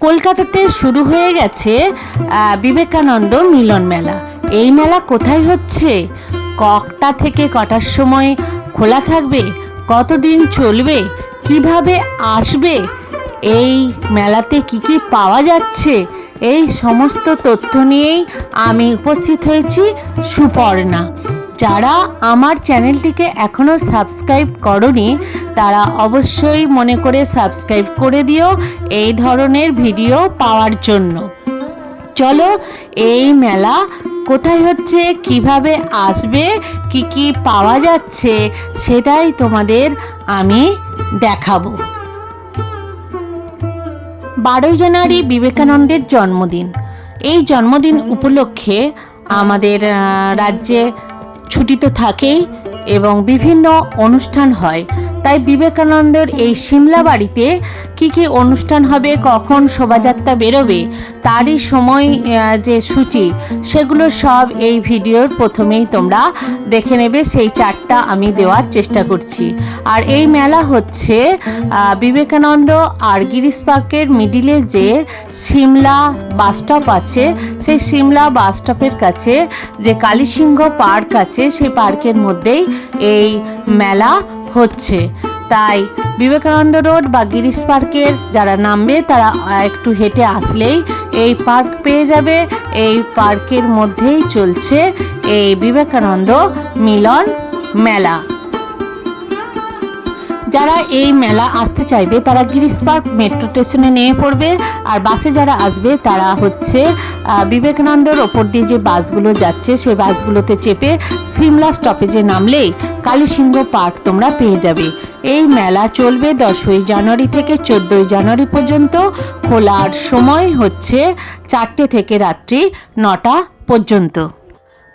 কলকাতাতে শুরু হয়ে গেছে বিবেকানন্দ মিলন মেলা। এই মেলা কোথায় হচ্ছে, কটা থেকে কটার সময় খোলা থাকবে, কতদিন চলবে, কিভাবে আসবে, এই মেলাতে কি কি পাওয়া যাচ্ছে, এই সমস্ত তথ্য নিয়েই আমি উপস্থিত হয়েছি সুপর্ণা। যারা আমার চ্যানেলটিকে এখনও সাবস্ক্রাইব করনি তারা অবশ্যই মনে করে সাবস্ক্রাইব করে দিও এই ধরনের ভিডিও পাওয়ার জন্য। চলো, এই মেলা কোথায় হচ্ছে, কিভাবে আসবে, কি কি পাওয়া যাচ্ছে সেটাই তোমাদের আমি দেখাবো। 12ই জানুয়ারি বিবেকানন্দের জন্মদিন। এই জন্মদিন উপলক্ষে আমাদের রাজ্যে ছুটি তো থাকেই এবং বিভিন্ন অনুষ্ঠান হয়। তাই বিবেকানন্দের এই সিমলা বাড়িতে কি কি অনুষ্ঠান হবে, কখন শোভাযাত্রা বেরোবে, তারই সময় যে সূচি, সেগুলো সব এই ভিডিওর প্রথমেই তোমরা দেখে নেবে। সেই চার্টটা আমি দেওয়ার চেষ্টা করছি। আর এই মেলা হচ্ছে বিবেকানন্দ আর গিরিশ পার্কের মিডিলে যে সিমলা বাসস্টপ আছে, সেই সিমলা বাসস্টপের কাছে যে কালীসিংহ পার্ক আছে, সেই পার্কের মধ্যেই এই মেলা হচ্ছে। তাই বিবেকানন্দ রোড বা গিরিশ পার্কের যারা নামবে তারা একটু হেঁটে আসলেই এই পার্ক পেয়ে যাবে। এই পার্কের মধ্যেই চলছে এই বিবেকানন্দ মিলন মেলা। যারা এই মেলা আসতে চাইবে তারা গিরিশ পার্ক মেট্রো স্টেশনে নেমে পড়বে। আর বাসে যারা আসবে তারা হচ্ছে বিবেকানন্দর ওপর দিয়ে যে বাসগুলো যাচ্ছে সেই বাসগুলোতে চেপে সিমলা স্টপেজে নামলেই কালীসিংহ পার্ক তোমরা পেয়ে যাবে। এই মেলা চলবে 10ই জানুয়ারি থেকে 14ই জানুয়ারি পর্যন্ত। খোলার সময় হচ্ছে 4টে থেকে রাত্রি 9টা পর্যন্ত।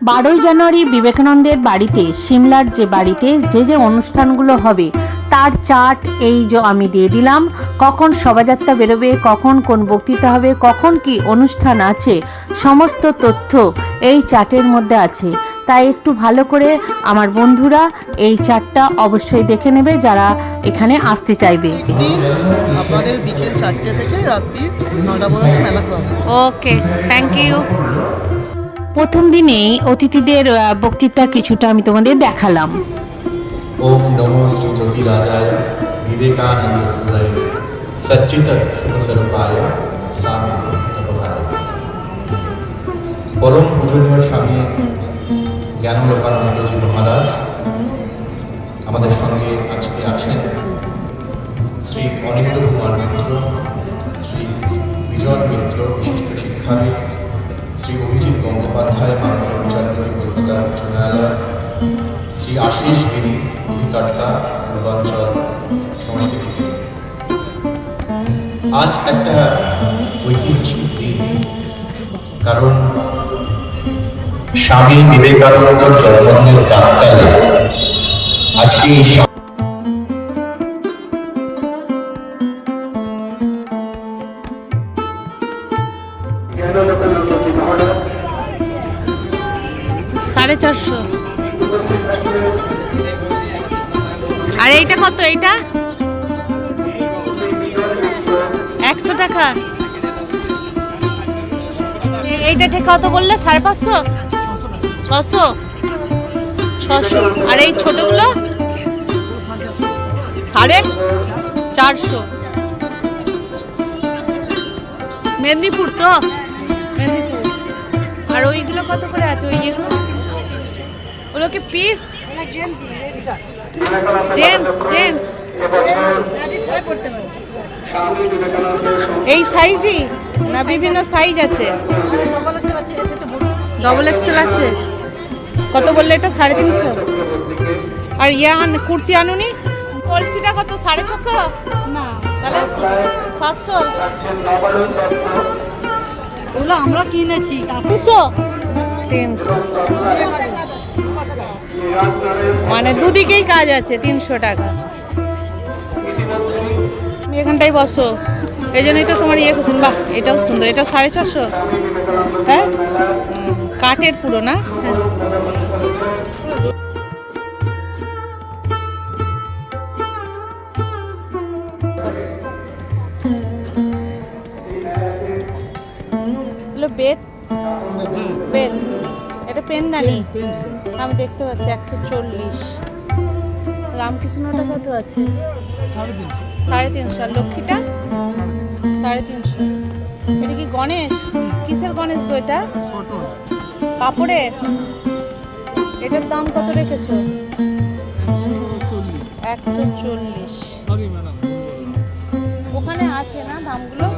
12ই জানুয়ারি বিবেকানন্দের বাড়িতে, সিমলার যে বাড়িতে যে অনুষ্ঠানগুলো হবে তার চার্ট এই যে আমি দিয়ে দিলাম। কখন শোভাযাত্রা বেরোবে, কখন কোন বক্তৃতা হবে, কখন কি অনুষ্ঠান আছে, সমস্ত তথ্য এই চার্টের মধ্যে আছে। তাই একটু ভালো করে আমার বন্ধুরা এই চার্টটা অবশ্যই দেখে নেবে যারা এখানে আসতে চাইবে। আপনাদের বিকেল 4টে থেকে রাত্রি 9টা পর্যন্ত মেলা খোলা থাকে। ওকে, থ্যাংক ইউ। প্রথম দিনেই অতিথিদের বক্তৃতা কিছুটা আমি তোমাদের দেখালাম। ओम नमो श्री ज्योति राजाय विवेकानंद सूराय सच्चित शुभ स्वरूपाय स्वामी तपभाय। परम पूजनीय स्वामी জ্ঞানলোকানন্দজি মহারাজ আমাদের সঙ্গে আজকে আছেন। শ্রী অনিন্দ কুমার মিত্র, শ্রী বিজয় মিত্র বিশিষ্ট শিক্ষাবিদ, শ্রী অভিজিৎ গঙ্গোপাধ্যায় মাননীয় বিচারপতি কলকাতা উচ্চ ন্যায়ালয়, শ্রী আশিস গিরি অধিকর্তা পূর্বাঞ্চল সংস্কৃতি। আজ একটা ঐতিহাসিক দিন, কারণ স্বামী বিবেকানন্দর জন্মদিনের প্রাক্কালে আজকে এই 450। আর এইটা কত? এইটা 100 টাকা। এইটা ঠিক কত বললে? 550, 600, 600। আর এই ছোটগুলো 450। মেদিনীপুর তো, মেদিনীপুর। আর ওইগুলো কত করে আছে? ওই এগুলো ওগুলো কি পিস? জেন্টস এই সাইজই না বিভিন্ন সাইজ আছে? ডবল এক্সেল আছে। কত বললে এটা? 350। আর কুর্তি আনুনি? কলসিটা কত? 650? না, তাহলে 700। ওগুলো আমরা কিনেছি 300। মানে দুদিকেই কাজ আছে, 300 টাকা। এখানটাই বসো, এই জন্যই তো তোমার ইয়ে করছেন। বাহ, এটাও সুন্দর। এটাও 450। হ্যাঁ, কাঠের পুরো না? বেত বেত, এটা পেনদানি আমি দেখতে পাচ্ছি 140। রামকৃষ্ণটা কত আছে? 350। আর লক্ষ্মীটা 350। এটা কি গণেশ? কিসের গণেশ গো এটা? কাপড়ের। এটার দাম কত রেখেছো? 140। ওখানে আছে না দামগুলো?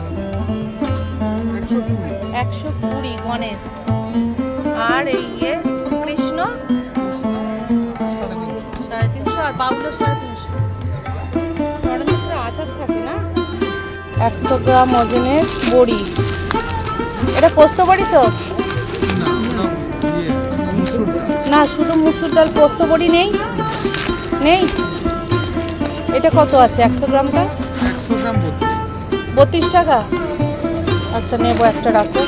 120 গণেশ। আর এই কৃষ্ণ 350 আর বাবুলো 350। নরেন্দ্রপুরে আচার থাকে না? 100 গ্রাম ওজনের বড়ি। এটা পোস্ত বড়ি তো না? শুধু মুসুর ডাল, পোস্ত বড়ি নেই? নেই। এটা কত আছে 100 গ্রামটা? 32 টাকা। আচ্ছা নেবো, একটা রাখো,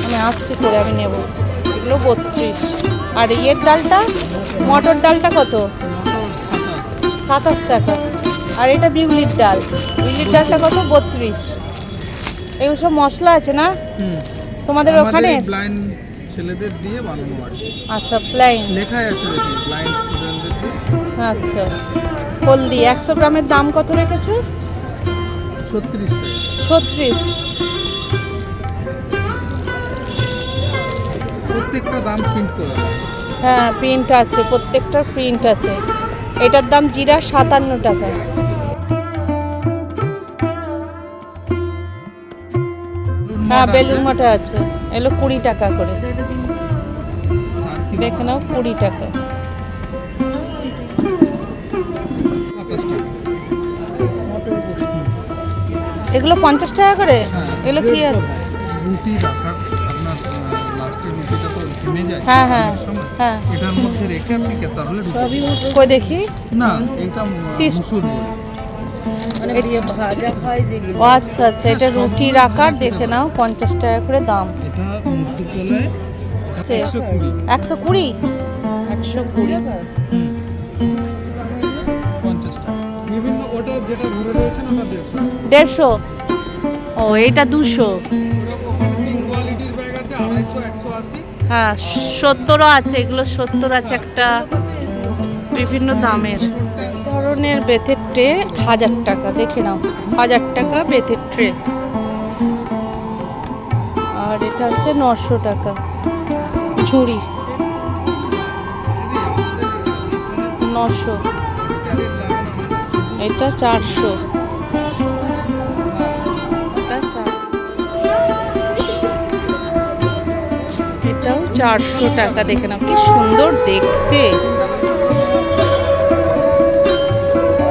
আমি আসছি করে আমি নেব। এগুলো 32। আর ইয়ের ডালটা, মটর ডালটা কত? 27 টাকা। আর এটা বিউলির ডাল, বিউলির ডালটা কত? 32। এগুলো সব মশলা আছে না তোমাদের ওখানে? ছেলেদের দিয়ে বানানো আর কি। আচ্ছা প্লেন লেখাই আছে দেখি, ব্লাইন্ড স্টুডেন্টদের দিয়ে। আচ্ছা হলদি 100 গ্রামের দাম কত রেখেছো? 36 টাকা। 36। প্রত্যেকটা দাম প্রিন্ট করা আছে। হ্যাঁ প্রিন্ট আছে, প্রত্যেকটার প্রিন্ট আছে। এটার দাম জিরা 57 টাকা। হ্যাঁ বেলুন মটর আছে, এগুলো 20 টাকা করে। দেখে নাও 20 টাকা। 27 টাকা। এগুলো 50 টাকা করে? এগুলো কি আছে? রুটি রাখার আপনার লাস্টের রুটিটা তো থেমে যায়। হ্যাঁ হ্যাঁ সময় হ্যাঁ। এটার মধ্যে রেখে আপনি কেঁচা হলে রুটি। কই দেখি। না এটা সিস- মুসুর বড়ি। মানে ভাজা খায় যেগুলো। ও আচ্ছা আচ্ছা, এটা রুটির আকার। দেখে নাও 50 টাকা করে দাম। এটা মুসুর কলায় আছে 120। 120। 120 50 টাকা। বিভিন্ন ওটা যেটা ঘুরে রয়েছে না ওটা 150। 150। ও এইটা 200। ওখানে 3 কোয়ালিটির ব্যাগ আছে, 250, 180। হ্যাঁ 70ও আছে, এগুলো 70 আছে একটা, বিভিন্ন দামের। ধরনের বেতের ট্রে 1000 টাকা। দেখে নাও 1000 টাকা বেতের ট্রে। আর এটা হচ্ছে 900 টাকা ঝুড়ি। 900। এটা 400। এটা 400। এটাও 400 টাকা। দেখে নাও কি সুন্দর দেখতে।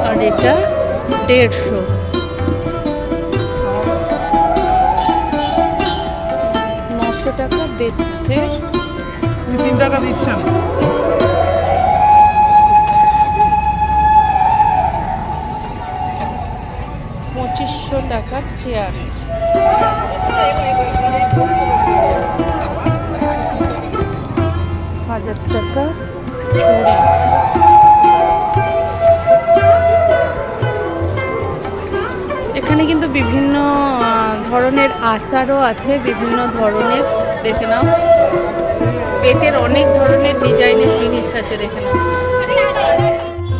আর এটা 150। 900 টাকা বেতে। 3 টাকা দিচ্ছেন। 2500 টাকার চেয়ার। 1000 টাকা চুড়ি। এখানে কিন্তু বিভিন্ন ধরনের আচারও আছে, বিভিন্ন ধরনের। দেখে নাও বেতের অনেক ধরনের ডিজাইনের জিনিস আছে। দেখে নাও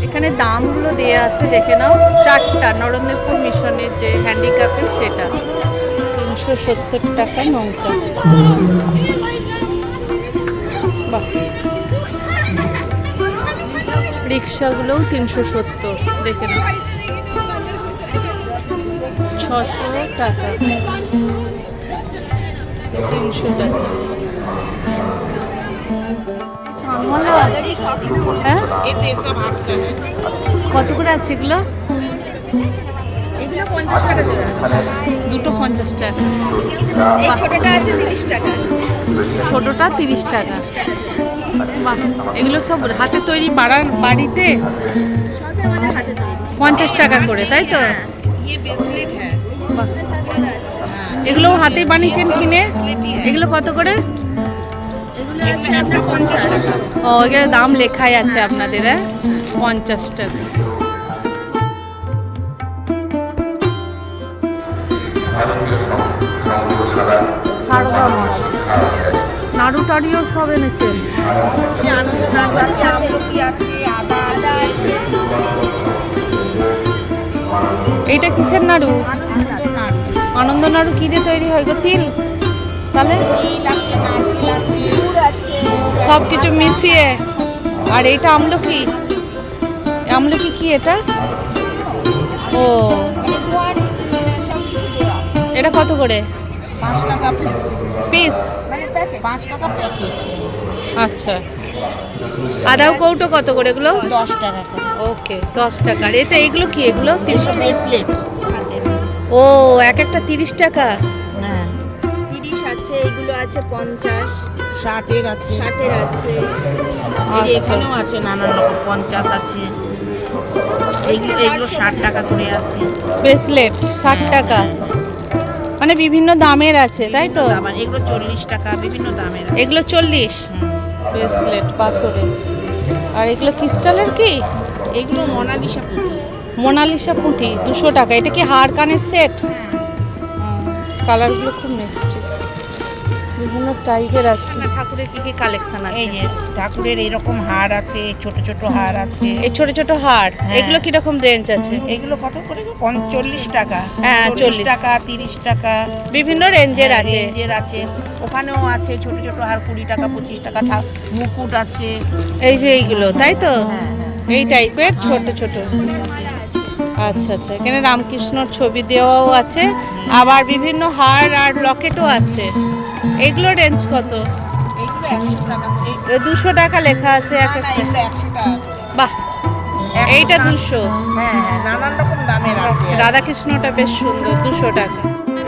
এখানে দামগুলো দেয়া আছে। দেখে নাও 4টা নরেন্দ্রপুর মিশনের যে হ্যান্ডিক্যাপের, সেটা 370 টাকা নৌকা। বাহ, রিক্সাগুলোও 370। দেখে নাও 600 টাকা, 300 টাকা। হ্যাঁ কত করে আছে এগুলো? এগুলো 50 টাকা জোড়া। দুটো 50 টাকা। এই ছোটটা আছে 30 টাকা। ছোটটা 30 টাকা। বাহ, এগুলো সব হাতে তৈরি বাড়িতে সবই আমাদের হাতে তৈরি। 50 টাকা করে, তাই তো? ये ब्रेसलेट है। বাহ, এগুলো হাতে বানিয়েছেন কিনে? এগুলো কত করে? এগুলো আছে আপনার 50। ও এগুলো দাম লেখাই আছে আপনাদের। 50 টাকা। ভারতীয় সংস্কৃতি সারদা মরা নাড়ু টাড়িও সব এনেছেন। এই আনন্দ নাড়ু আছে, আমলকি আছে, আদা আছে। এইটা কিসের নাড়ু? আনন্দ নাড়ু, আনন্দ নাড়ু কি দিয়ে তৈরি হয় গো? তিল? তাহলে তিল আছে, নারকেল আছে, গুড় আছে, সব কিছু মিশিয়ে। আর এইটা আমলকি? আমলকি কি এটা? ও, মানে জোয়ান সব কিছু দেওয়া। এটা কত করে 5 টাকা পিস, পিস? মানে প্যাকেট 5 টাকা প্যাকেট। আচ্ছা, আদাও কৌটো কত করে এগুলো? 10 টাকা করে। ওকে, 10 টাকা। আর এটা এগুলো কি? এগুলো 30 এসব টাকা? ব্রেসলেট হাতের। ও, এক একটা 30 টাকা? হ্যাঁ, 30 আছে, এগুলো আছে 50, 60 আছে, আছে। এই যে আচ্ছা। এখানেও আছে নানান রকম, 50 আছে। এগুলো 60 টাকা করে আছে। ব্রেসলেট 60 টাকা, মানে বিভিন্ন দামের আছে তাই তো? আবার এগুলো 40 টাকা, বিভিন্ন দামের আছে। এগুলো 40 ব্রেসলেট পাথরের। আর এগুলো ক্রিস্টালের কি? এগুলো মোনালিসা পুঁতি। মোনালিসা পুঁতি 200 টাকা। এটা কি হার কানের সেট? কালারগুলো খুব মিষ্টি, বিভিন্ন টাইপের আছে। না, ঠাকুরের কি কি কালেকশন আছে? এই যে ঠাকুরের এরকম হার আছে, ছোট ছোট হার আছে। এই ছোট ছোট হার, হ্যাঁ। এগুলো কি রকম রেঞ্জ আছে? এগুলো কত করে? 40 টাকা, হ্যাঁ, 40 40 টাকা, 30 টাকা, বিভিন্ন রেঞ্জের আছে। রেঞ্জের আছে। ওখানেও আছে ছোট ছোট হার, 20 টাকা, 25 টাকা। মুকুট আছে। এই যে এইগুলো তাই তো? হ্যাঁ, এই টাইপের ছোট ছোট। আচ্ছা আচ্ছা, এখানে রামকৃষ্ণর ছবি দেওয়াও আছে, আবার বিভিন্ন হার আর লকেটও আছে। এগুলো রেঞ্জ কত? এগুলো 100 টাকা। 200 টাকা লেখা আছে এক না, একটা। এগুলো 100 টাকা করে। বাহ, 100 এইটা টাকা। 200। হ্যাঁ হ্যাঁ, নানান রকম দামের আছে। রাধাকৃষ্ণটা বেশ সুন্দর, 200 টাকা।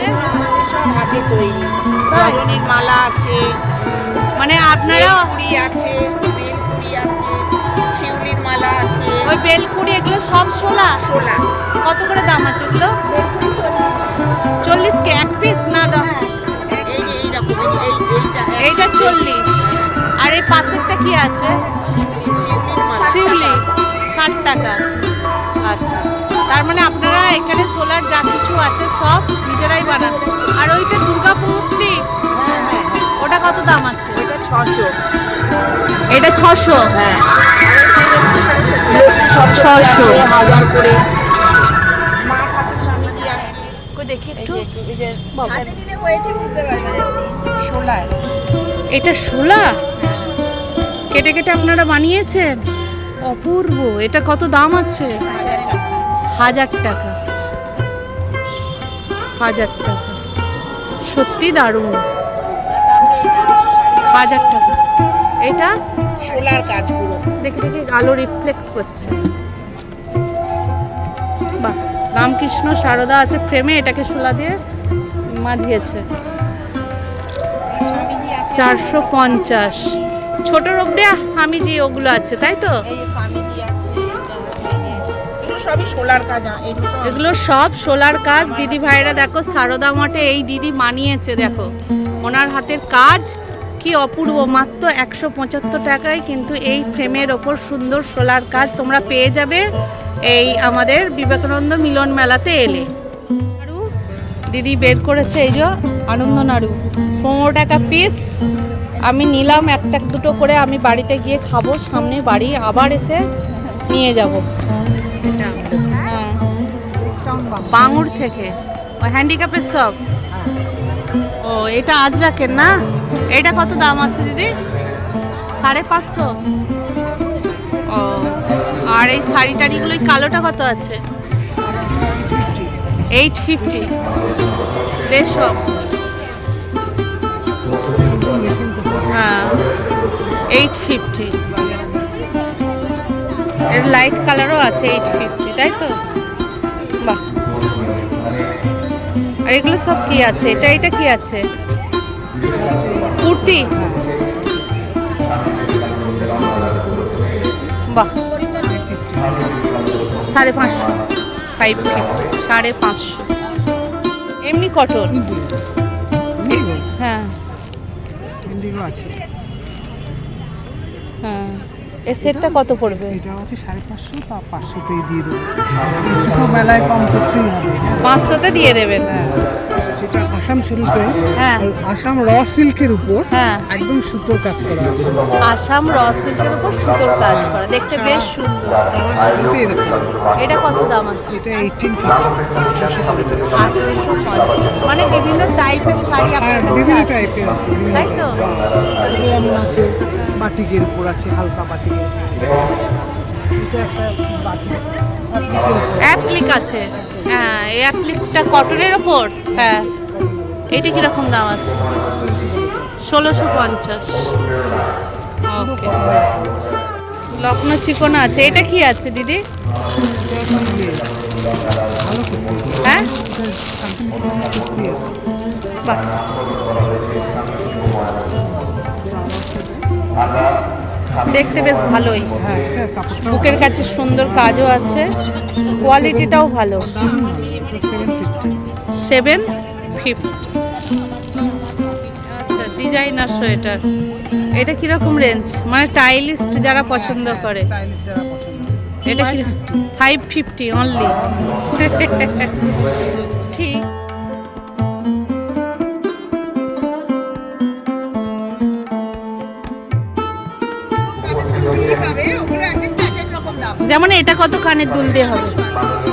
এগুলো আমাদের সব হাতে তৈরি। তাই? রজনীর মালা আছে, মানে আপনারা বেলকুড়ি আছে, বেলকুড়ি আছে, শিউলির মালা আছে, ওই বেলকুড়ি এগুলো সব শোলা? শোলা। কত করে দাম আছে ওগুলো? বেলকুড়ি 40 কে এক পিস না? এই যে এইরকম, এইটা এইটা 40। আর এই পাশেরটা কি আছে? শিউলির মালা। শিউলি 60 টাকা। আচ্ছা, তার মানে আপনারা এখানে সোলার যা কিছু আছে সব নিজেরাই বানান। আর ওইটা দুর্গাপুর মূর্তি, হ্যাঁ হ্যাঁ হ্যাঁ, ওটা কত দাম আছে? ওটা 600। এটা 600। হ্যাঁ, সব 600। 1000 করে। মা ঠাকুর স্বামীজি আছে। কই দেখি এই একটু। যে এই যে হাতে নিলে ওয়েটই বুঝতে পারবেন আপনি। শোলা। এটা শোলা কেটে কেটে আপনারা বানিয়েছেন? অপূর্ব। এটা কত দাম আছে? 1000 টাকা। 1000 টাকা, সত্যি দারুণ। 1000 টাকা। এটা শোলার কাজ পুরো। দেখে দেখে আলো রিফ্লেক্ট করছে। বাহ, রামকৃষ্ণ সারদা আছে ফ্রেমে, এটাকে শোলা দিয়ে মা দিয়েছে। স্বামীজি আছে। 450। ছোটর অব্দি স্বামীজি ওগুলো আছে তাই তো? এই যে স্বামীজি আছে। এগুলো সবই শোলার কাজ। এগুলো সব সোলার কাজ। দিদি ভাইরা দেখো, সারদা মঠে এই দিদি বানিয়েছে, দেখো ওনার হাতের কাজ কি অপূর্ব। মাত্র 175 টাকায় কিন্তু এই ফ্রেমের ওপর সুন্দর সোলার কাজ তোমরা পেয়ে যাবে এই আমাদের বিবেকানন্দ মিলন মেলাতে এলে। নাড়ু দিদি বের করেছে, এই যে আনন্দ নাড়ু 15 টাকা পিস। আমি নিলাম একটা দুটো করে, আমি বাড়িতে গিয়ে খাবো, সামনে বাড়ি, আবার এসে নিয়ে যাব। এটা হ্যাঁ, বাঙুর থেকে ওই হ্যান্ডিক্যাপের সব। ও, এটা আজ রাখেন না? এটা কত দাম আছে দিদি? 550। ও, আর এই শাড়ি টাড়িগুলো কালোটা কত আছে? 850। রেশম, হ্যাঁ 850। এর লাইট কালারও আছে 850 তাই তো? বাহ। আর এগুলো সব কি আছে? এটা কি আছে? কুর্তি। বাহ, 550, 550, 550। এমনি কটন। হ্যাঁ ইন্ডিগো আছে। হ্যাঁ, এই সেটটা কত পড়বে? এটা হচ্ছে 550, তা 500তেই দিয়ে দেবো। একটু তো মেলায় কম করতেই হবে। 500তে দিয়ে দেবেন। হ্যাঁ, সেটা আসাম সিল্কে, হ্যাঁ। আসাম র সিল্কের উপর হ্যাঁ। একদম সুতোর কাজ করা আছে। আসাম র সিল্কের উপর সুতোর কাজ করা, দেখতে বেশ সুন্দর। এতে এরকম। এটা কত দাম আছে? এটা 1850। 1850। মানে বিভিন্ন টাইপের শাড়ি হ্যাঁ, আপনার কাছে বিভিন্ন আছে, টাইপের আছে। তাই তো? যেমন আছে বাটিকের উপর আছে, হালকা বাটিকের। এটা একটা বাটিক অ্যাপ্লিকের উপর। অ্যাপ্লিক আছে, হ্যাঁ। এই অ্যাপ্লিকটা কটনের ওপর, হ্যাঁ। এটা কিরকম দাম আছে? 1650। ওকে। লখনৌ চিকন আছে। এটা কি আছে দিদি? হ্যাঁ, বাহ। দেখতে বেশ ভালোই, হ্যাঁ, এটা কাপড়টা বুকের কাছে সুন্দর কাজও আছে, কোয়ালিটিটাও ভালো। 750। আচ্ছা, ডিজাইনার সোয়েটার। এটা কিরকম রেঞ্জ? মানে টাইলিস্ট যারা পছন্দ করে, স্টাইলিশ যারা পছন্দ করে। এটা কি? 550 অনলি। ঠিক। যেমন এটা কত কানের দুল দিয়ে হবে?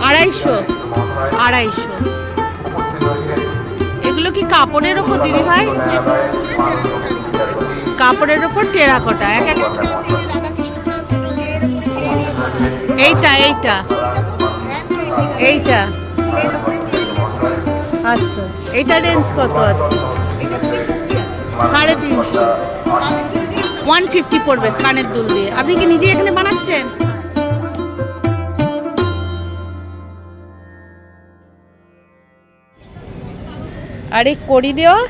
250। এগুলো কি কাপড়ের ওপর দিদি ভাই? কাপড়ের ওপর টেরাকোটা। এক এক এইটা এইটা এইটা আচ্ছা, এইটা রেঞ্জ কত আছে? 350। 150 পড়বে কানের দুল দিয়ে। আপনি কি নিজে এখানে বানাচ্ছেন? আর এই কড়ি দেওয়া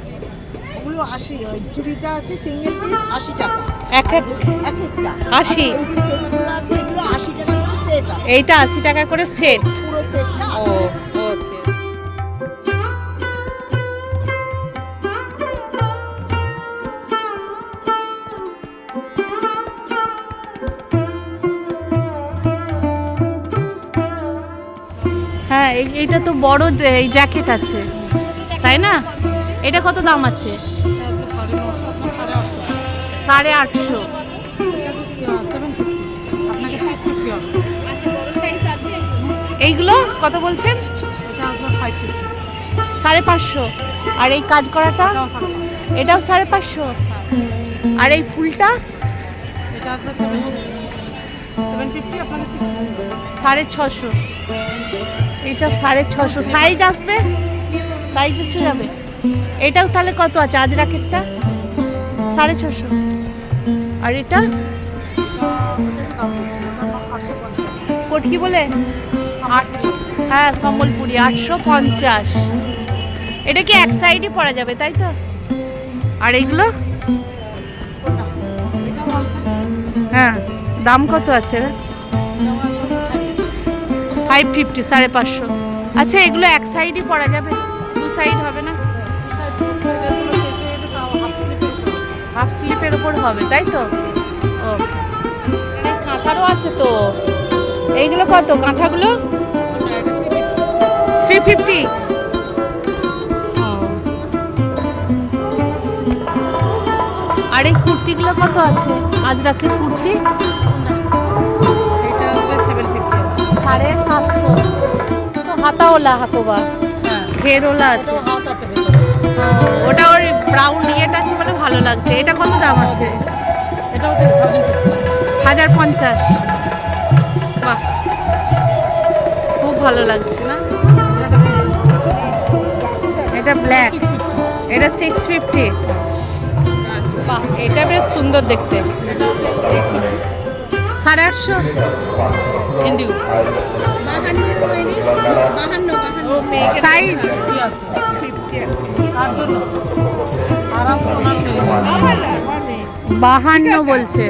ওগুলো 80, ওই চুড়িটা আছে সিঙ্গেল পিস 80 টাকা এক এক এক একটা। 80। এই যে সেটগুলো আছে এগুলো 80 টাকা করে সেট আছে, এইটা 80 টাকা করে সেট। পুরো সেটটা ও, ওকে। হ্যাঁ, এইটা তো বড় যে এই জ্যাকেট আছে, তাই না? এটা কত দাম আছে? 850। এইগুলো কত বলছেন? 550। আর এই কাজ করাটা? এটাও 550। আর এই ফুলটা? 650। এটা 650। সাইজ আসবে? সাইজ এসে যাবে। এটাও তাহলে কত আছে আজরাকেরটা? 650। আর এটা কোট কি বলে? হ্যাঁ, সম্বলপুরি 850। এটা কি এক সাইডই পরা যাবে, তাই তো? আর এইগুলো? হ্যাঁ, দাম কত আছে? 550। 550। আচ্ছা, এগুলো এক সাইডই পরা যাবে, দু সাইড হবে না? হাফ স্লিপের ওপর হবে, তাই তো? ওকে। কাঁথারও আছে তো। এইগুলো কত কাঁথাগুলো? 350। আর এই কুর্তিগুলো কত আছে? আজরাকের কুর্তি? এটা আসবে 750। 750। তো হাতাওলা হাকোবা, ঘেরওলা আছে। ওটা ওর ব্রাউন ইয়েটা আছে বলে ভালো লাগছে। এটা কত দাম আছে? এটা হচ্ছে 1050। বাহ, খুব ভালো লাগছে না? এটা ব্ল্যাক, এটা 650। বাহ, এটা বেশ সুন্দর দেখতে। 850। ইন্ডিউ 52 সাইজ? তার জন্য আরাম সোনার নেই। 52 বলছে।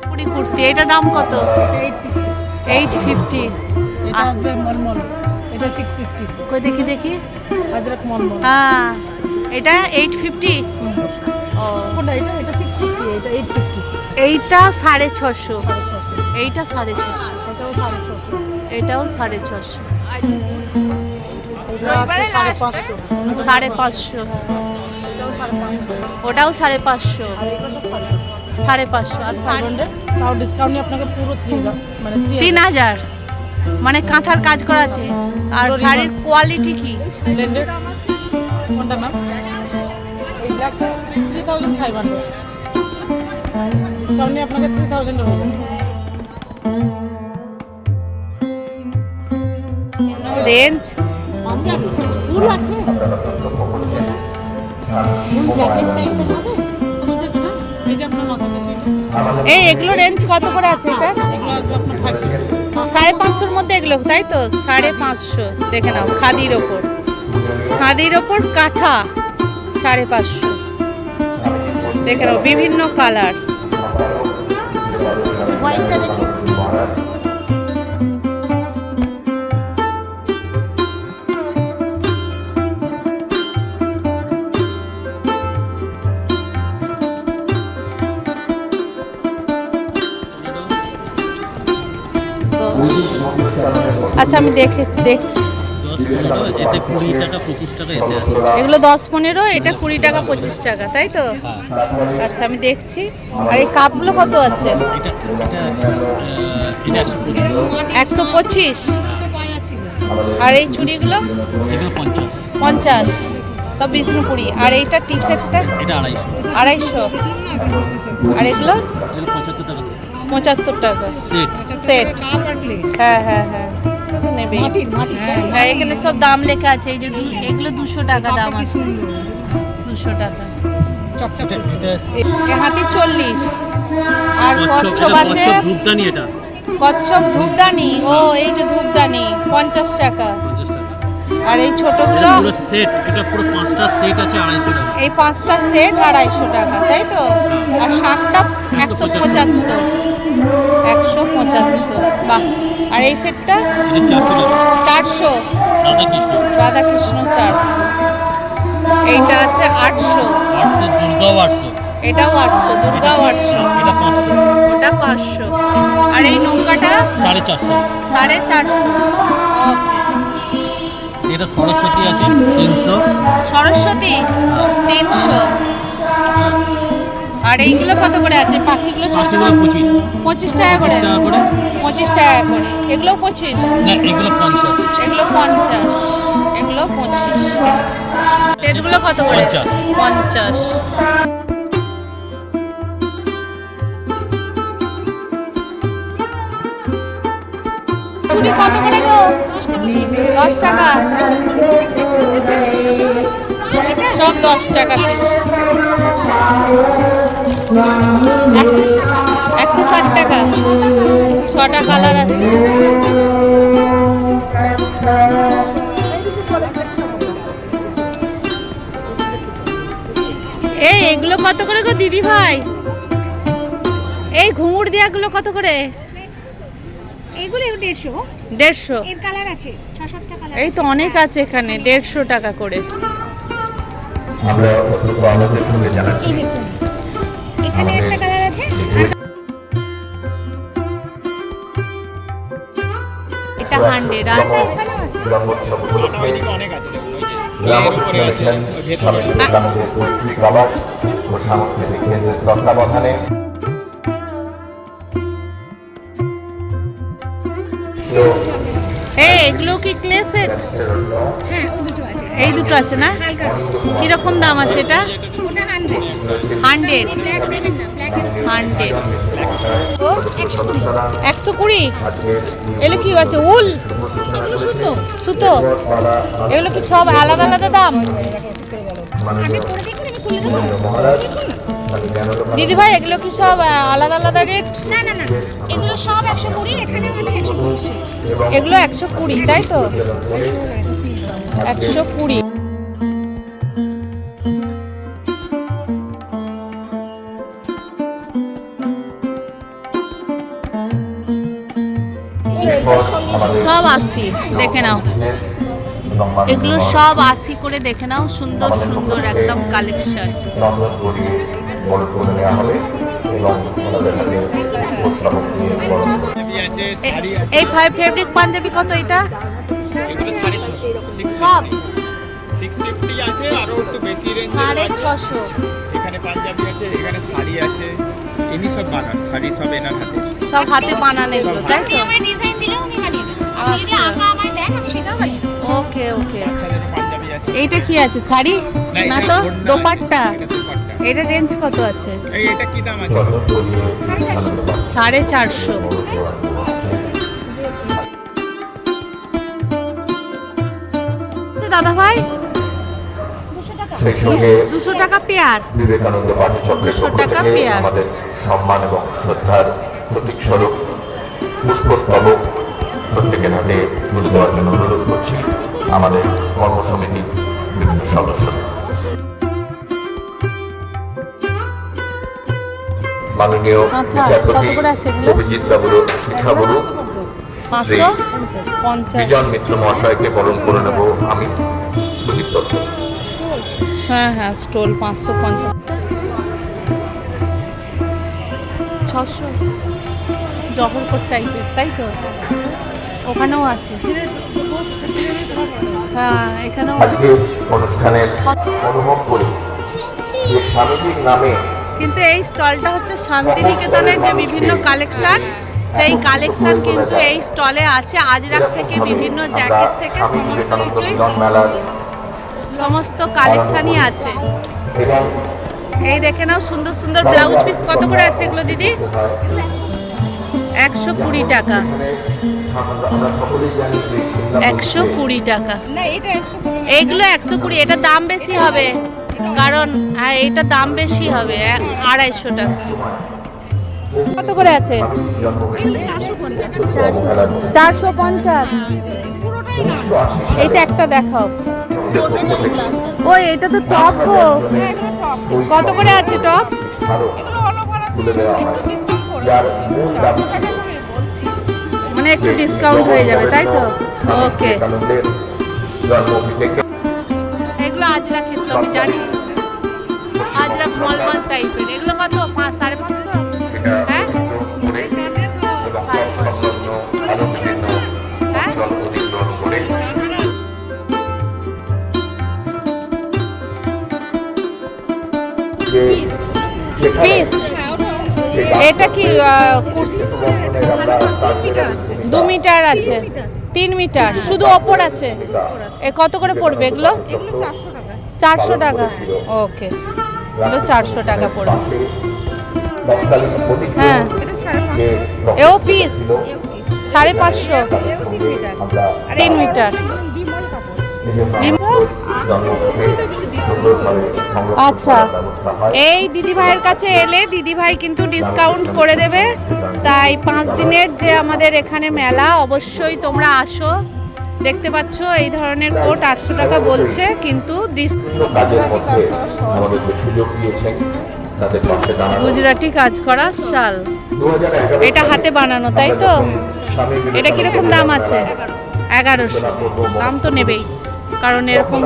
পুরি কুর্তি, এটা দাম কত? 850। এটা আসবে মলমল, এটা 650। কই দেখি দেখি। আজরাক মলমল। হ্যাঁ, এটা 850। ও, কোনটা? এটা 650, এটা 850। এইটা 650। 650। এইটা 650। এটাও 650। এটাও 650। ওটা আছে 550, 550, ওটাও 550, আর এগুলো সব 550। 550 আর শাড়ি 500 তাও ডিসকাউন্ট নিয়ে আপনাকে পুরো 3000 মানে 3000, মানে কাঁথার কাজ করা আছে। আর পুরো শাড়ির রিভার্স। কোয়ালিটি কি? ব্লেন্ডেড কোনটা ম্যাম? এই ব্ল্যাকটা 3500, ডিসকাউন্ট নিয়ে আপনাকে 3000 হয়ে যাবে। রেঞ্জ পাঞ্জাবি ফুল আছে, ফুল জ্যাকেট টাইপের হবে। এই যে আপনার মাথা পিছু এই এগুলো রেঞ্জ কত করে আছে এটা? এগুলো আসবে আপনার 550। 550-র মধ্যে এগুলো, তাই তো? 550, দেখে নাও, খাদির ওপর, খাদির ওপর কাঁথা 550, দেখে নাও, বিভিন্ন কালার। হোয়াইটটা দেখি। আচ্ছা আমি দেখছি, 10-15 এতে 20 টাকা 25 টাকা এতে আছে। এগুলো 10-15, এটা 20 টাকা 25 টাকা, তাই তো? আচ্ছা আমি দেখছি। আর এই কাপগুলো কত আছে? এটা 125, 125। আর এই চুড়িগুলো? এগুলো 50, 50, তা বিষ্ণুপুরি। আর এইটা টি শার্টটা এটা 250, 250। আর এগুলো এগুলো 75 টাকা সেট। 75 টাকা সেট সেট। হ্যাঁ হ্যাঁ হ্যাঁ, নেবে। হ্যাঁ, এখানে সব দাম লেখা আছে। এই যে এগুলো 200 টাকা দাম আছে, 200 টাকা। এটা এ হাতি 40। আর কচ্ছপ আছে, ধূপদানি, এটা কচ্ছপ ধূপদানি। ও এই যে ধূপদানি 50 টাকা। 50 টাকা। আর এই ছোটগুলো, পুরো সেট, এটা পুরো 5টা সেট আছে 250 টাকা। এই 5টা সেট 250 টাকা, তাই তো? আর শাকটা 175, 175। বাহ। আর এই সেটটা এটা 400 টাকা। 400, রাধাকৃষ্ণ রাধাকৃষ্ণ 400। এইটা আছে 800, 800, দুর্গাও 800, এটাও 800, দুর্গাও 800, এটা 500, ওটা 500। আর এই নৌকাটা 450, 450। ওকে। এটা সরস্বতী আছে 300, সরস্বতী 300। আর এইগুলো কত করে আছে? পাখিগুলো ছোট ছোট? পাখিগুলো 25, 25 টাকা করে। 25 টাকা করে। 25 টাকা করে। এগুলো 25, না এগুলো 50, এগুলো 50, এগুলো 25। এগুলো কত করে? 50। 50। চুড়ি কত করে গো? 10 টাকা। সব 10 টাকা পিস। 160 টাকা। 6টা কালার আছে। এই এগুলো কত করে গো দিদি ভাই? এই ঘুঙুর দিয়াগুলো কত করে? এগুলো 150 গো। 150। এর কালার আছে 6-7টা কালার। এই তো অনেক আছে এখানে, 150 টাকা করে। আমরা অত্যন্ত আনন্দের সঙ্গে জানাচ্ছি এই দেখুন, এখানে একটা কালার আছে। এটা 100 আছে। এখানেও আছে। তত্ত্বাবধানে এই এগুলো কি ক্লে সেট? হ্যাঁ, ওই দুটো আছে। এই দুটো আছে না? হালকা কিরকম দাম আছে এটা? ওটা 100। 100। ব্ল্যাক নেবেন না, ব্ল্যাক 100 ও 120। 120। এগুলো কি আছে? উল? এগুলো সুতো। সুতো? এগুলো কি সব আলাদা আলাদা দাম? আগে পরে দেখুন, আমি খুলে দেবো। দিদি ভাই এগুলো কি সব আলাদা আলাদা রেট? না না না, এগুলো সব 120। এখানেও আছে 120। এগুলো 120, তাই তো? 120। সব 80, দেখে নাও। এগুলো সব 80 করে, দেখে নাও। সুন্দর সুন্দর একদম কালেকশন। নজর করিয়ে বড় করে নেওয়া হবে এবং ওনাদের হাতে প্রস্তাবক নিয়ে বড় এই 5 ফেব্রিক পাঞ্জাবি কত এটা? এগুলো 650, সব 650 আছে, আরো একটু বেশি রেঞ্জ 650 এখানে পাঞ্জাবি আছে, এখানে শাড়ি আছে, ইনি সব বানান শাড়ি সব এনার হাতে। সব হাতে বানানো এগুলো, তাই আপনি তো? আমায় ডিজাইন দিলেও আমি বানিয়ে দেবো। আপনি যদি আঁকা আমায় দেন আমি সেটাও বানিয়ে দেবো। ওকে ওকে। বাচ্চাদেরও পাঞ্জাবি আছে। এইটা কি আছে, শাড়ি না, না এটা তো ওড়না আছে, দোপাট্টা? এটা দোপাট্টা। এটা রেঞ্জ কত আছে? এটা কি দাম আছে? 450। দাদা ভাই 200 টাকা পেয়ার। বিবেকানন্দ পাঠচক্রের 200 পক্ষ টাকা থেকে পেয়ার। আমাদের সম্মান এবং শ্রদ্ধার প্রতীক স্বরূপ পুষ্পস্তবক প্রত্যেকের হাতে তুলে দেওয়ার জন্য অনুরোধ করছি আমাদের কর্মসমিতির বিভিন্ন সদস্যদের। মাননীয় আচ্ছা, বিচারপতি কত করে আছে এগুলো? অভিজিৎ বাবুর শিক্ষাগুরু 550। বিজন মিত্র মহাশয়কে বরণ করে নেব আমি সুদীপ দত্ত। হ্যাঁ হ্যাঁ, স্টোল 550। 600 জহরকোট টাইপের, তাই তো? ওখানেও আছে। হ্যাঁ এখানেও আজকে অনুষ্ঠানের অনুভব করি যে স্বামীজির নামে কিন্তু এই স্টলটা হচ্ছে শান্তিনিকেতনের যে বিভিন্ন কালেকশন, সেই কালেকশন কিন্তু এই স্টলে আছে। আজরাক থেকে বিভিন্ন জ্যাকেট থেকে সমস্ত কিছুই, মেলার সমস্ত কালেকশনই আছে। এবং এই দেখে নাও সুন্দর সুন্দর ব্লাউজ পিস। কত করে আছে এগুলো দিদি? 120 টাকা। আমরা সকলেই জানি যে 120 টাকা। না এটা 120 এইগুলো 120। এটা দাম বেশি হবে, কারণ হ্যাঁ এটা দাম বেশি হবে, 250 টাকা। কত করে আছে? 450। এইটা একটা দেখাও। ওই এটা তো টপ গো। কত করে আছে টপ? তুলে দেওয়া হয় যার মূল দাবি মানে একটু ডিসকাউন্ট হয়ে যাবে, তাই তো? ওকে। বিবেকানন্দের জন্মভিটেকে এগুলো আজরাকের তো আমি জানি, আজরাক মলমল টাইপের। এগুলো কত? 550? হ্যাঁ এবং সংলগ্ন আরো বিভিন্ন হ্যাঁ অঞ্চল অধিগ্রহণ করে যে সেখানে পিস। এটা কি বন্ধনের আমরা কার্যকরী 2 মিটার আছে, 3 মিটার শুধু ওপর আছে। এ কত করে পড়বে এগুলো? 400 টাকা। ওকে, এগুলো 400 টাকা পড়বে। তৎকালীন প্রতীক হ্যাঁ যে এও পিস 550। আমরা 3 মিটার। আচ্ছা, এই দিদি ভাইয়ের কাছে এলে দিদি ভাই কিন্তু ডিসকাউন্ট করে দেবে। তাই 5 দিনের যে আমাদের এখানে মেলা, অবশ্যই তোমরা আসো। দেখতে পাচ্ছ এই ধরনের কোট 800 টাকা বলছে, কিন্তু কাজের মধ্যে আমাদের যে সুযোগ দিয়েছেন তাদের পাশে দাঁড়ানো। গুজরাটি কাজ করা শাল, 2011 এটা হাতে বানানো, তাই তো? স্বামী এটা কিরকম দাম আছে? 1100। দাম তো নেবেই, কারণ এরকম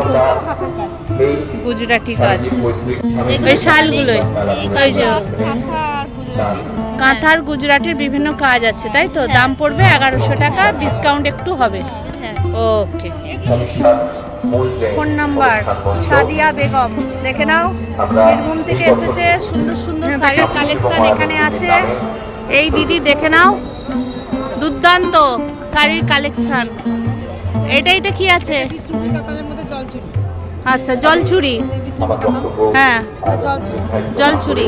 এই গুজরাটি কাজ। পৈতৃক স্বামী ওই শালগুলোই, ওই যে কাঁথার গুজরাটের বিভিন্ন কাজ আছে, তাই তো? দাম পড়বে 1100 টাকা, ডিসকাউন্ট একটু হবে। ওকে। ফোন নাম্বার সাদিয়া বেগম, দেখে নাও। বীরভূম থেকে এসেছে, সুন্দর সুন্দর শাড়ির কালেকশন এখানে আছে। এই দিদি দেখে নাও, দুর্দান্ত শাড়ির কালেকশন। এটা কি আছে? আচ্ছা, জলচুরি। হ্যাঁ, জলচুরি।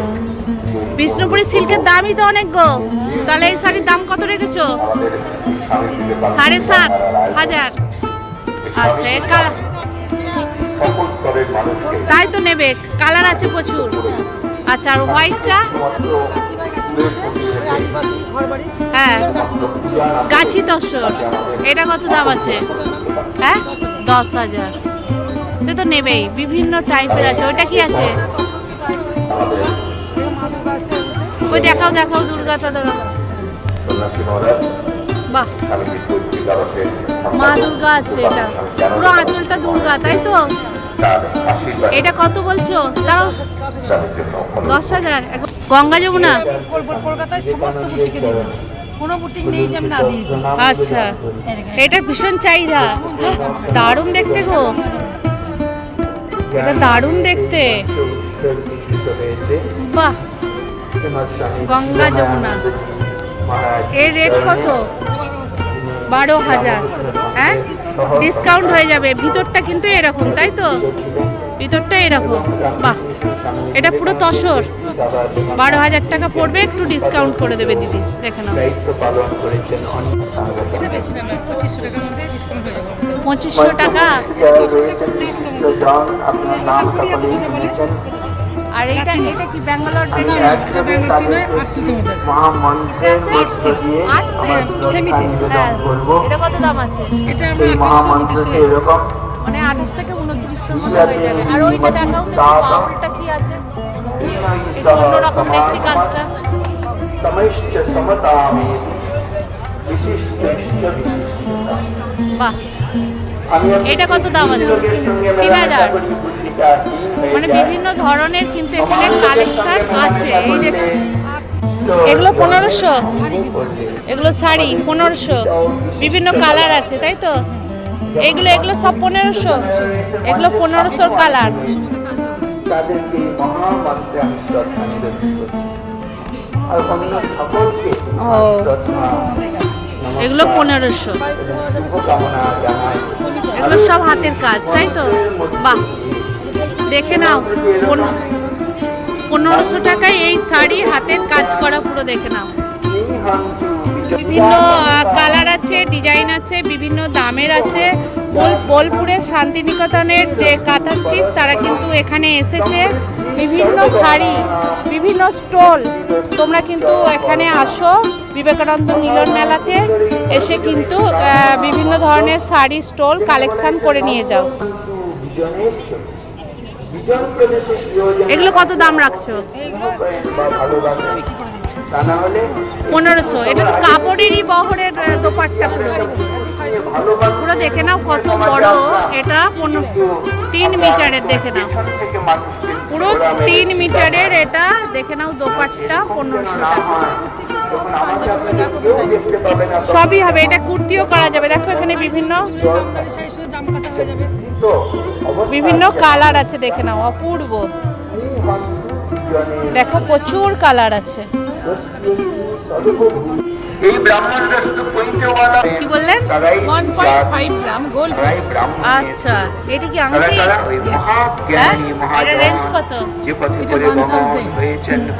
বিষ্ণুপুরি সিল্কের দামই তো অনেক গো। তাহলে এই শাড়ির দাম কত রেখেছো? 7,500। আচ্ছা, এর কালার সকল স্তরের মানুষকে তাই তো নেবে, কালার আছে প্রচুর। আচ্ছা, আর হোয়াইটটা? হ্যাঁ, গাছি তসর। এটা কত দাম আছে? হ্যাঁ, 10,000। তো নেবেই, বিভিন্ন টাইপের আছে। ওইটা কি আছে? ওই দেখাও দেখাও, দুর্গাটা দেখাও। সন্ন্যাসী মহারাজ বাহ, স্বামীজির পৈতৃক আবাসে মা দুর্গা আছে। এটা পুরো আঁচলটা দুর্গা, তাই তো? তার আশীর্বাদ এটা কত বলছো? দাঁড়াও, তাদের জন্য 10,000। গঙ্গা যমুনা কলকাতায় সমস্ত বুটিকে দিয়ে দিচ্ছি। কোনো বুটিং নেই যে আমি না দিয়েছি। আচ্ছা, এটা ভীষণ চাহিদা, দারুণ দেখতে গো, এটা দারুণ দেখতে, বাহ। গঙ্গা যমুনা, এর রেট কত? 12,000। হ্যাঁ, ডিসকাউন্ট হয়ে যাবে। ভিতরটা কিন্তু এরকম, তাই তো? ভিতরটা এরকম, বাহ। এটা পুরো তসর, 12,000 টাকা পড়বে, একটু ডিসকাউন্ট করে দেবে দিদি, দেখে নাও। এটা বেশি না, 2500 টাকার মধ্যে ডিসকাউন্ট হয়ে যাবে। 2500 টাকা। আর এটা এটা কি ব্যাঙ্গালোর বেঙ্গল? এটা বেঙ্গসি নয়, 80 টাকার মধ্যে আছে। সেমিতে। হ্যাঁ, এটা কত দাম আছে? এটা আমরা 2800 মানে 28 থেকে 2900 মধ্যে হয়ে যাবে। আর ওইটা দেখাও তো, বাউলটা কি আছে? একটু অন্যরকম দেখছি কাজটা। বাহ, এটা কত দাম আছে? 3000। মানে বিভিন্ন ধরনের কিন্তু এখানে কালেকশন আছে। এই দেখুন, এগুলো 1500, এগুলো শাড়ি 1500, বিভিন্ন কালার আছে, তাই তো? এগুলো এগুলো সব 1500, এগুলো 1500 কালার। ও, এগুলো 1500, এগুলো সব হাতের কাজ, তাই তো? বাহ, দেখে নাও, 1500 টাকায় এই শাড়ি হাতের কাজ করা, পুরো দেখে নাও। বিভিন্ন কালার আছে, ডিজাইন আছে, বিভিন্ন দামের আছে। বোলপুরের শান্তিনিকেতনের যে কাঁথা স্টিচ, তারা কিন্তু এখানে এসেছে। বিভিন্ন শাড়ি, বিভিন্ন স্টল, তোমরা কিন্তু এখানে আসো বিবেকানন্দ মিলন মেলাতে, এসে কিন্তু বিভিন্ন ধরনের শাড়ি স্টল কালেকশন করে নিয়ে যাও। এগুলো কত দাম রাখছো? 1500। এটা তো কাপড়েরই বহরের দোপাট্টা, পুরো দেখে নাও কত বড় এটা। 3 মিটারের, দেখে নাও, পুরো 3 মিটারের এটা, দেখে নাও দোপাট্টা, 1500 টাকা। সবই হবে, এটা কুর্তিও করা যাবে। দেখো এখানে বিভিন্ন বিভিন্ন কালার আছে, দেখে নাও, অপূর্ব। দেখো প্রচুর কালার আছে। কি বললেন? 1.5 গ্রাম গোল্ড। আচ্ছা, এটা কি আংটি? হ্যাঁ, এটা রেঞ্জ কত? এটা 1000।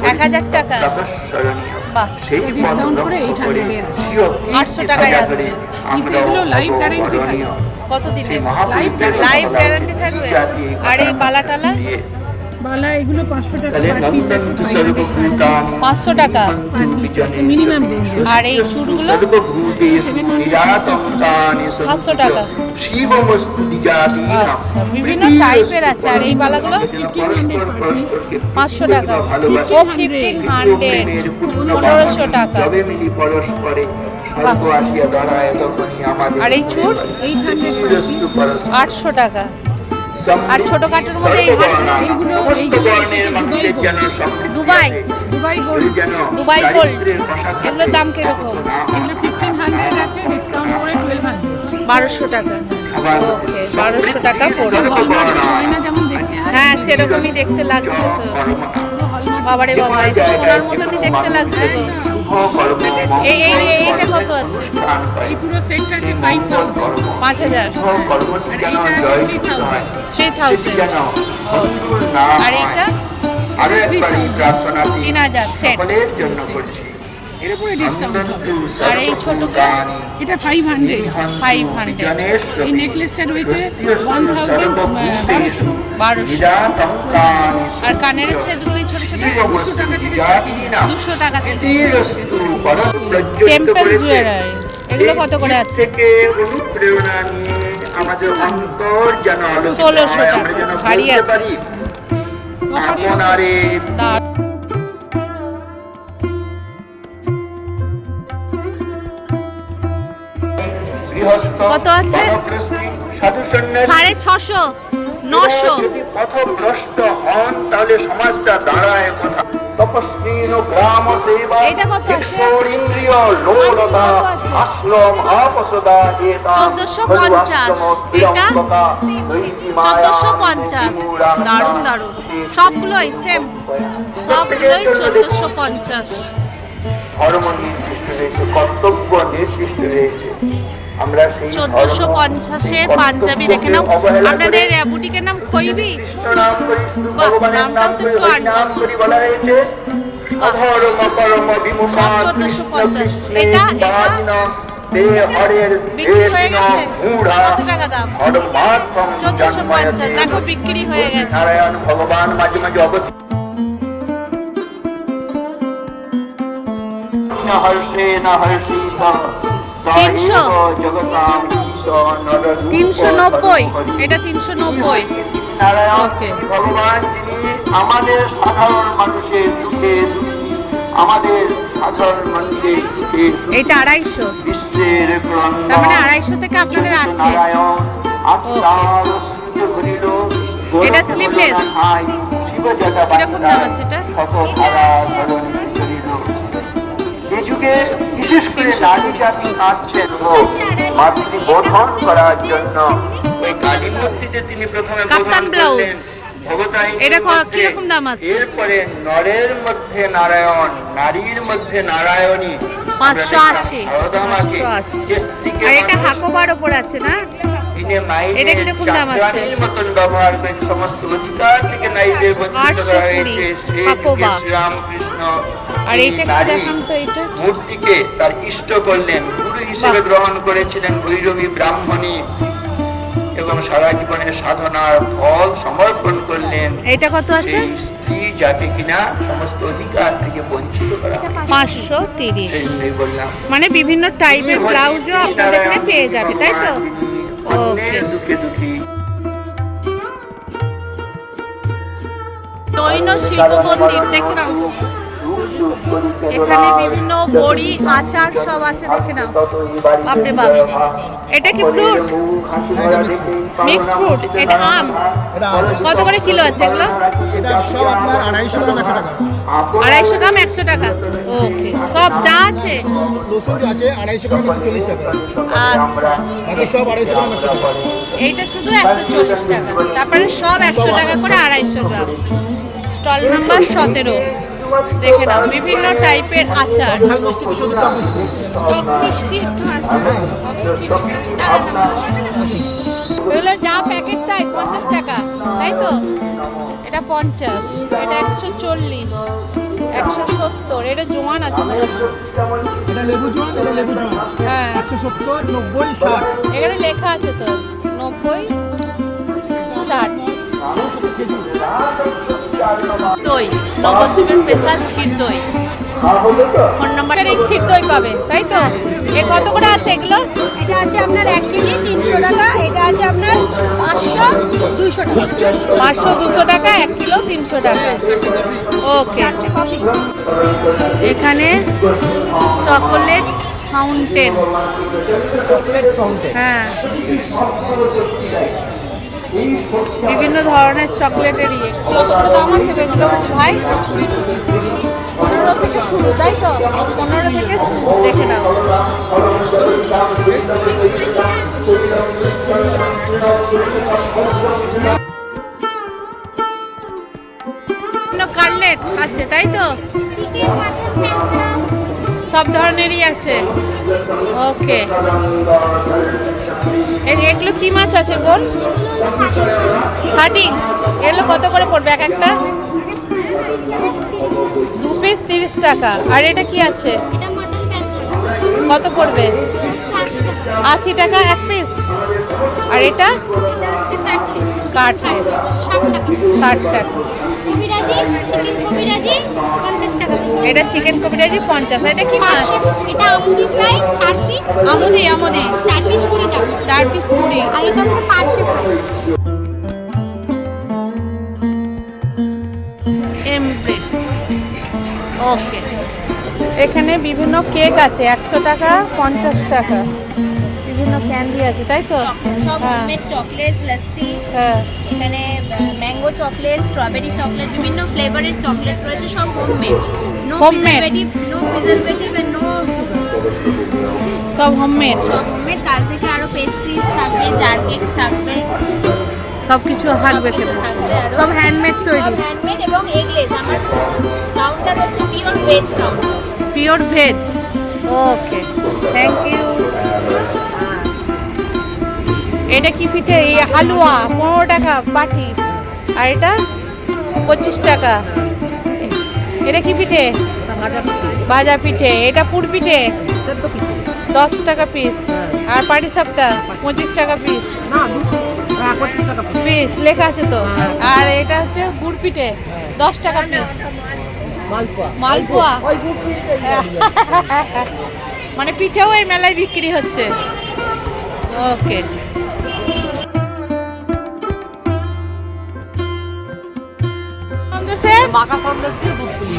1000 টাকা। বাহ, ডিসকাউন্ট করে 800 এ আছে। 800 টাকায় আছে। কিন্তু এগুলো লাইফ গ্যারান্টি থাকে। কতদিনের? লাইফ গ্যারান্টি থাকবে। আর এই বালা টালা? বালা এগুলো 500 টাকা পার পিস আছে। 500 টাকা মিনিমাম রেঞ্জ। আর এই চুড়গুলো 700 টাকা। আচ্ছা, বিভিন্ন টাইপের আছে। আর এই বালাগুলো 500 টাকা। ও 1500, 1500 টাকা। আর এই চুড় 800 টাকা। আর ছোটখাটোর মধ্যে দুবাই দুবাই গোল্ড, এগুলোর দাম কিরকম? এগুলো 1500 আছে, ডিসকাউন্ট করে 1200। 1200 টাকা। ওকে, 1200 টাকা পড়বে। গয়না যেমন দেখতে হয়, হ্যাঁ, সেরকমই দেখতে লাগছে তো। বাবারে বাবা, এটা সোনার মতনই দেখতে লাগছে তো। এইটা কত আছে? এই পুরো সেটটা আছে 5000। 5000। আর এইটা আছে 3000। 3000। আর এইটা 3000 সেট। এর উপরে ডিসকাউন্ট হবে। আর এই ছোটটা? এটা 500। 500। এই নেকলেসটা রয়েছে 1200। আর কানের সেটগুলো ছোট ছোট 200 টাকা থেকে স্টার্টিং। 200 টাকা থেকে। টেম্পল জুয়েলারি, এগুলো কত করে আছে? আমাদের অন্তর যেন 1600 টাকা। ভারী আছে। আপনারে কত আছে? 650, 900। যদি পথভ্রষ্ট হন তাহলে সমাজটা দাঁড়ায় কোথা? তপস্বী গ্রাম নাম সেবা এইটা কত আছে? ইন্দ্রিয় লোলতা কত আছে? আশ্রম আপসদা এতা 1450 এটা 1450 দারুণ দারুণ সবগুলোই সেম সবগুলোই 1450 ধর্ম নির্দিষ্ট রয়েছে, কর্তব্য নির্দিষ্ট রয়েছে। আমরা সেই 1450-এর পাঞ্জাবি দেখে নাও। আপনাদের বুটিকের নাম খইবি? নাম করি, বাহ, ভগবানের নামটাও নাম তো করি, একটু ওই আনকমন। নাম করি বলা হয়েছে। অধর্ম কর্ম বিমুখা সব 1450 এটা বিক্রি হয়ে গেছে? কত টাকা দাম? 1450 দেখো বিক্রি হয়ে গেছে। নারায়ণ ভগবান মাঝে মাঝে অবতীর্ণ হর্ষেণ হর্ষিত 300 জগতাম ঈশ নররূপ 390 এটা 390 নারায়ণ Okay. ভগবান যিনি আমাদের সাধারণ মানুষের দুঃখে দুঃখী, আমাদের সাধারণ মানুষের সুখে সুখী, এটা 250 বিশ্বের ক্রন্দন তার মানে 250 থেকে আপনাদের আছে। নারায়ণ আত্মার স্মৃত করিল, এটা sleeveless? শিবজটা কিরকম দাম আছে এটা? শতধারা ধরণী করিল। এই যুগে বিশেষ করে নারী জাতি কাঁদছেন ও মাতৃবোধন করার জন্য ওই কালী মূর্তিতে তিনি প্রথমে কাপ্তান বোধন ব্লাউজ। করলেন ভগতাইনের এটা মধ্যে। কিরকম দাম আছে? এরপরে নরের মধ্যে নারায়ণ, নারীর মধ্যে নারায়ণী। 580 সারদামাকে 580 যে স্ত্রীকে আর এটা মানুষ হাকোবার ওপর আছে না? দিনে মায়েদের এটা কিরকম দাম আছে? চাকরানির মতন ব্যবহার করে সমস্ত অধিকার থেকে নারীদের বঞ্চিত করা হয়েছে। 820 সেই যুগে হাকোবা। শ্রীরামকৃষ্ণ আর এই এইটা কি নারী দেখান তো এটা? মূর্তিকে তার ইষ্ট করলেন, গুরু হিসেবে বাহ। গ্রহণ করেছিলেন ভৈরবী ব্রাহ্মণী এবং সারা জীবনের সাধনার ফল সমর্পণ করলেন। এটা কত আছে? সেই স্ত্রী যাকে কিনা সমস্ত অধিকার থেকে বঞ্চিত করা হয়। 530 সেই জন্যই বললাম মানে বিভিন্ন টাইপের ব্লাউজও আপনাদের এখানে পেয়ে যাবে তাই তো? অন্যের দুঃখে দুঃখী। জৈন শিল্প মন্দির দেখে নাও। এখানে বিভিন্ন বড়ি আচার সব আছে দেখে নাও। বাপরে বাপ, এটা কি ফ্রুট? Mix fruit. এটা আম এটা কত করে কিলো আছে এগুলো? এটা সব আপনার 250 গ্রাম 100 টাকা। 250 গ্রাম 100 টাকা। ওকে, সব যা আছে। রসুন যে আছে 250 গ্রাম 140 টাকা। আচ্ছা, বাকি সব 250 গ্রাম 100 টাকা। এইটা শুধু 140 টাকা। তারপরে সব 100 টাকা করে 250 গ্রাম। স্টল নাম্বার 17 দেখে নাও। বিভিন্ন টাইপের আচার, ঝাল মিষ্টি কিছু টক মিষ্টি। টক মিষ্টি একটু আছে। এগুলো যা প্যাকেট তাই 50 টাকা তাই তো? এটা 50, এটা 140, 170। এটা জোয়ান আছে মনে হচ্ছে। এটা লেবু জোয়ান, এটা লেবু জোয়ান। হ্যাঁ, 170, 90, 60। এখানে লেখা আছে তো 90, 60। দই নবদ্বীপের স্পেশাল ক্ষীর দই। ফোন নাম্বারে এই ক্ষীর দই পাবে তাই তো? এ কত করে আছে এগুলো? এটা আছে আপনার 1 কেজি 300 টাকা, এটা আছে আপনার 500 200 টাকা। 500 200 টাকা, 1 কিলো 300 টাকা। ওকে, কফি এখানে চকোলেট ফাউন্টেন। Chocolate fountain. হ্যাঁ, বিভিন্ন ধরনের চকলেটের ইয়ে। কত করে দাম আছে এগুলো ভাই? 15 থেকে শুরু তাই তো? 15 থেকে শুরু দেখে নাও। বিভিন্ন কাটলেট আছে তাই তো? চিকেন মাটন ফ্যাঙ্কাস সব ধরনেরই আছে। ওকে, এগুলো কি মাছ আছে বল? শার্টিং এগুলো কত করে পড়বে এক একটা? 2 পিস 30 টাকা। আর এটা কি আছে? এটা মাটন ফ্যাঙ্কাস কত পড়বে? 80 টাকা। 80 টাকা এক পিস। আর এটা এটা হচ্ছে কাটলেট কাটলেট 60 টাকা। 60 টাকা। কবিরাজি চিকেন কবিরাজি 50 টাকা। এটা চিকেন কবিরাজি 50। এটা কি মাছ? এটা আমুদি ফ্রাই 4 পিস। আমুদি 4 পিস 20 টাকা। 4 পিস 20। আর এটা হচ্ছে পার্শে ফ্রাই। এমব্রেড। ওকে, এখানে বিভিন্ন কেক আছে 100 টাকা 50 টাকা। বিভিন্ন ক্যান্ডি আছে তাই তো? সব হ্যাঁ। হোমমেড চকলেটস, লস্যি, হ্যাঁ, এখানে ম্যাঙ্গো চকলেট, স্ট্রবেরি চকলেট, বিভিন্ন ফ্লেভারের চকলেট রয়েছে, সব homemade. No Homemade? Preservative and no sugar. সব হোমমেড, সব হোমমেড। কাল থেকে আরো পেস্ট্রিজ থাকবে, জার কেকস থাকবে, সব কিছু থাকবে সবকিছু থাকবে আরো। সব হ্যান্ডমেড তৈরি, সব হ্যান্ডমেড এবং এগলেস। আমার কাউন্টার হচ্ছে pure veg counter. Pure veg. Okay, thank you. এটা কি পিঠে? এই হালুয়া 15 টাকা বাটি, আর এটা 25 টাকা। এটা কি পিঠে? ভাজা পিঠে। এটা পুর পিঠে 10 টাকা পিস, আর পাটি সাপটা 25 টাকা পিস। পিস লেখা আছে তো। আর এটা হচ্ছে গুড় পিঠে 10 টাকা পিস। মালপোয়া মানে পিঠেও এই মেলায় বিক্রি হচ্ছে। ওকে,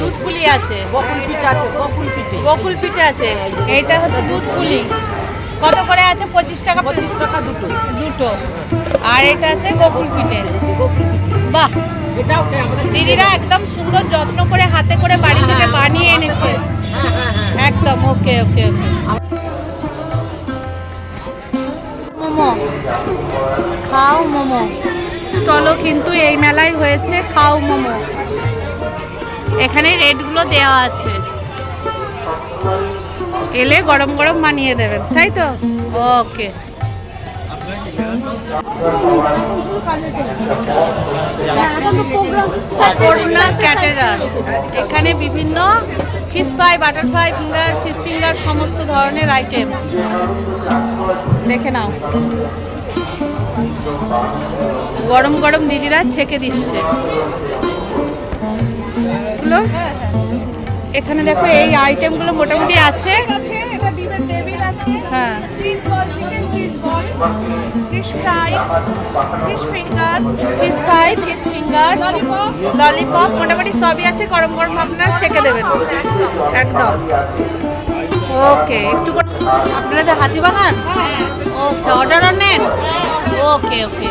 দুধ পুলি আছে, গোকুল পিঠে আছে। এটা হচ্ছে দুধ পুলি, কত করে আছে? 25 টাকা। 25 টাকা দুটো। আর এটা আছে গোকুল পিঠে। বাহ, দিদিরা একদম সুন্দর যত্ন করে হাতে করে বাড়ি থেকে বানিয়ে এনেছে একদম। ওকে ওকে ওকে। মোমো, খাও মোমো স্টলও কিন্তু এই মেলায় হয়েছে। খাও মোমো, এখানে রেটগুলো দেওয়া আছে, এলে গরম গরম বানিয়ে দেবেন, তাই তো? ওকে। অপর্ণা ক্যাটারার, এখানে বিভিন্ন fish fry, butterfly finger, fish finger, সমস্ত ধরনের আইটেম দেখে নাও। গরম গরম দিদিরা ছেঁকে দিচ্ছে এগুলো। এখানে দেখো এই আইটেমগুলো মোটামুটি আছে। এটা ডিমের টেবিল আছে, হ্যাঁ, cheese ball, chicken cheese ball, fish fry, fish finger, fish fry, fish finger, lollipop, মোটামুটি সবই আছে। গরম গরম আপনারা ছেঁকে দেবেন একদম। ওকে, একটু করে আপনাদের হাতিবাগান? আচ্ছা, অর্ডার নেন? ওকে ওকে।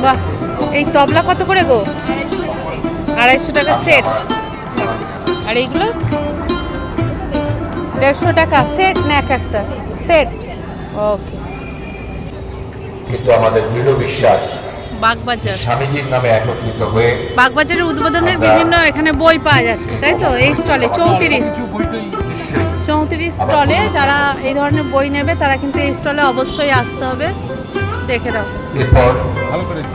বাহ, এই তবলা কত করে গো? 250 টাকা সেট। আর এইগুলো 150 টাকা সেট, না এক একটা সেট? ওকে। কিন্তু আমাদের দৃঢ় বিশ্বাস বাগবাজার, স্বামীজির নামে একত্রিত হয়ে বাগবাজারের উদ্বোধনের বিভিন্ন এখানে বই পাওয়া যাচ্ছে, তাই তো? এই স্টলে 34 স্টলে যারা এই ধরনের বই নেবে তারা কিন্তু এই স্টলে অবশ্যই আসতে হবে। দেখে দাও। এরপর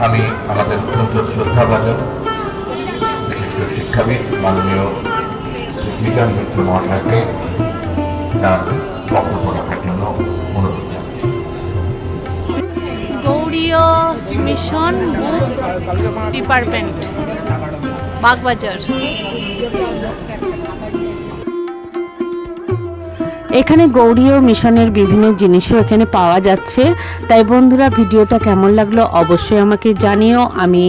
আমি আমাদের অত্যন্ত শ্রদ্ধাভাজন বিশিষ্ট শিক্ষাবিদ মাননীয় বিজ্ঞান মিত্র মহাশয়কে তার বক্তব্য রাখার জন্য অনুরোধ জানাই। গৌড়ীয় মিশন বুক ডিপার্টমেন্ট, বাগবাজার। এখানে গৌড়ীয় মিশনের বিভিন্ন জিনিসও এখানে পাওয়া যাচ্ছে। তাই বন্ধুরা, ভিডিওটা কেমন লাগলো অবশ্যই আমাকে জানিও। আমি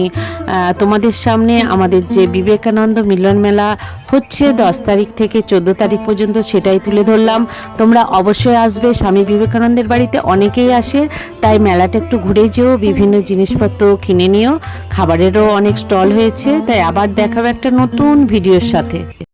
তোমাদের সামনে আমাদের যে বিবেকানন্দ মিলন মেলা হচ্ছে 10 তারিখ থেকে 14 তারিখ পর্যন্ত সেটাই তুলে ধরলাম। তোমরা অবশ্যই আসবে, স্বামী বিবেকানন্দের বাড়িতে অনেকেই আসে, তাই মেলাটা একটু ঘুরে যেও, বিভিন্ন জিনিসপত্র কিনে নিও। খাবারেরও অনেক স্টল হয়েছে। তাই আবার দেখাবো একটা নতুন ভিডিওর সাথে।